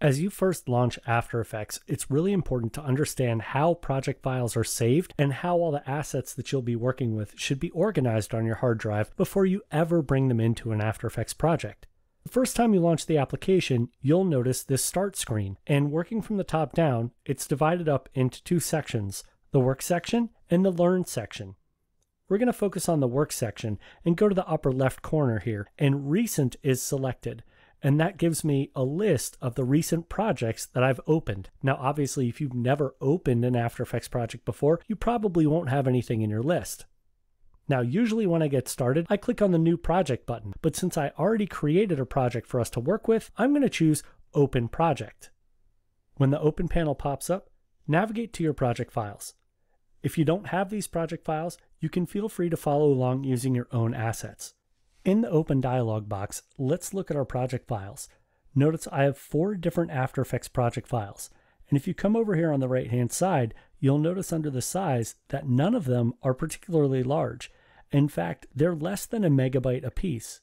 As you first launch After Effects, it's really important to understand how project files are saved and how all the assets that you'll be working with should be organized on your hard drive before you ever bring them into an After Effects project. The first time you launch the application, you'll notice this start screen, and working from the top down, it's divided up into two sections, the Work section and the Learn section. We're going to focus on the Work section and go to the upper left corner here, and Recent is selected. And that gives me a list of the recent projects that I've opened. Now, obviously, if you've never opened an After Effects project before, you probably won't have anything in your list. Now, usually when I get started, I click on the New Project button, but since I already created a project for us to work with, I'm going to choose Open Project. When the Open panel pops up, navigate to your project files. If you don't have these project files, you can feel free to follow along using your own assets. In the Open dialog box, let's look at our project files. Notice I have 4 different After Effects project files. And if you come over here on the right-hand side, you'll notice under the size that none of them are particularly large. In fact, they're less than a megabyte apiece.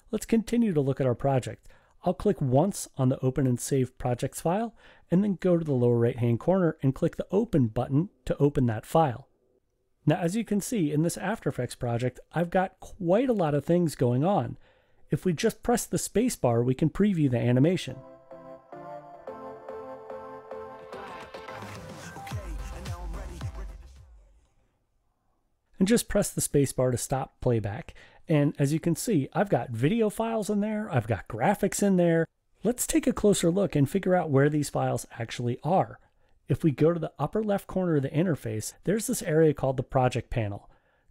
Let's continue to look at our project. I'll click once on the Open and Save Projects file, and then go to the lower right-hand corner and click the Open button to open that file. Now, as you can see, in this After Effects project, I've got quite a lot of things going on. If we just press the space bar, we can preview the animation. And just press the space bar to stop playback. And as you can see, I've got video files in there, I've got graphics in there. Let's take a closer look and figure out where these files actually are. If we go to the upper left corner of the interface, there's this area called the Project Panel.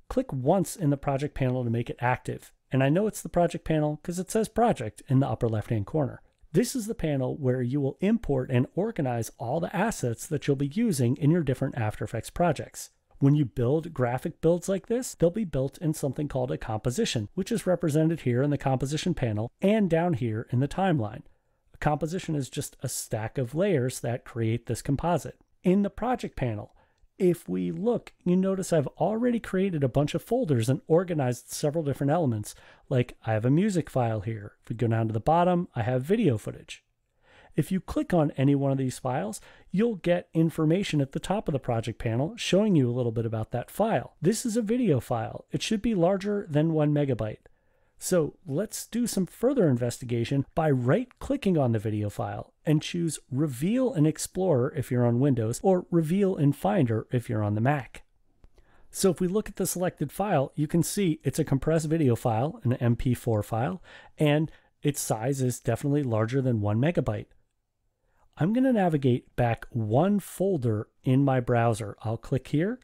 Click once in the Project Panel to make it active. And I know it's the Project Panel because it says Project in the upper left-hand corner. This is the panel where you will import and organize all the assets that you'll be using in your different After Effects projects. When you build graphic builds like this, they'll be built in something called a composition, which is represented here in the Composition panel and down here in the timeline. A composition is just a stack of layers that create this composite. In the Project panel, if we look, you notice I've already created a bunch of folders and organized several different elements, like I have a music file here. If we go down to the bottom, I have video footage. If you click on any one of these files, you'll get information at the top of the project panel showing you a little bit about that file. This is a video file. It should be larger than 1 megabyte. So let's do some further investigation by right-clicking on the video file and choose Reveal in Explorer if you're on Windows or Reveal in Finder if you're on the Mac. So if we look at the selected file, you can see it's a compressed video file, an MP4 file, and its size is definitely larger than 1 megabyte. I'm going to navigate back one folder in my browser. I'll click here,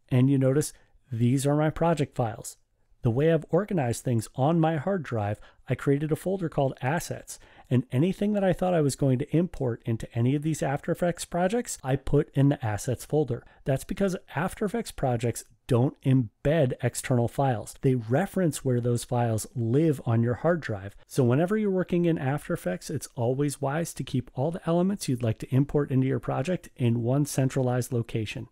and you notice these are my project files. The way I've organized things on my hard drive, I created a folder called Assets, and anything that I thought I was going to import into any of these After Effects projects, I put in the Assets folder. That's because After Effects projects don't embed external files. They reference where those files live on your hard drive. So whenever you're working in After Effects, it's always wise to keep all the elements you'd like to import into your project in one centralized location.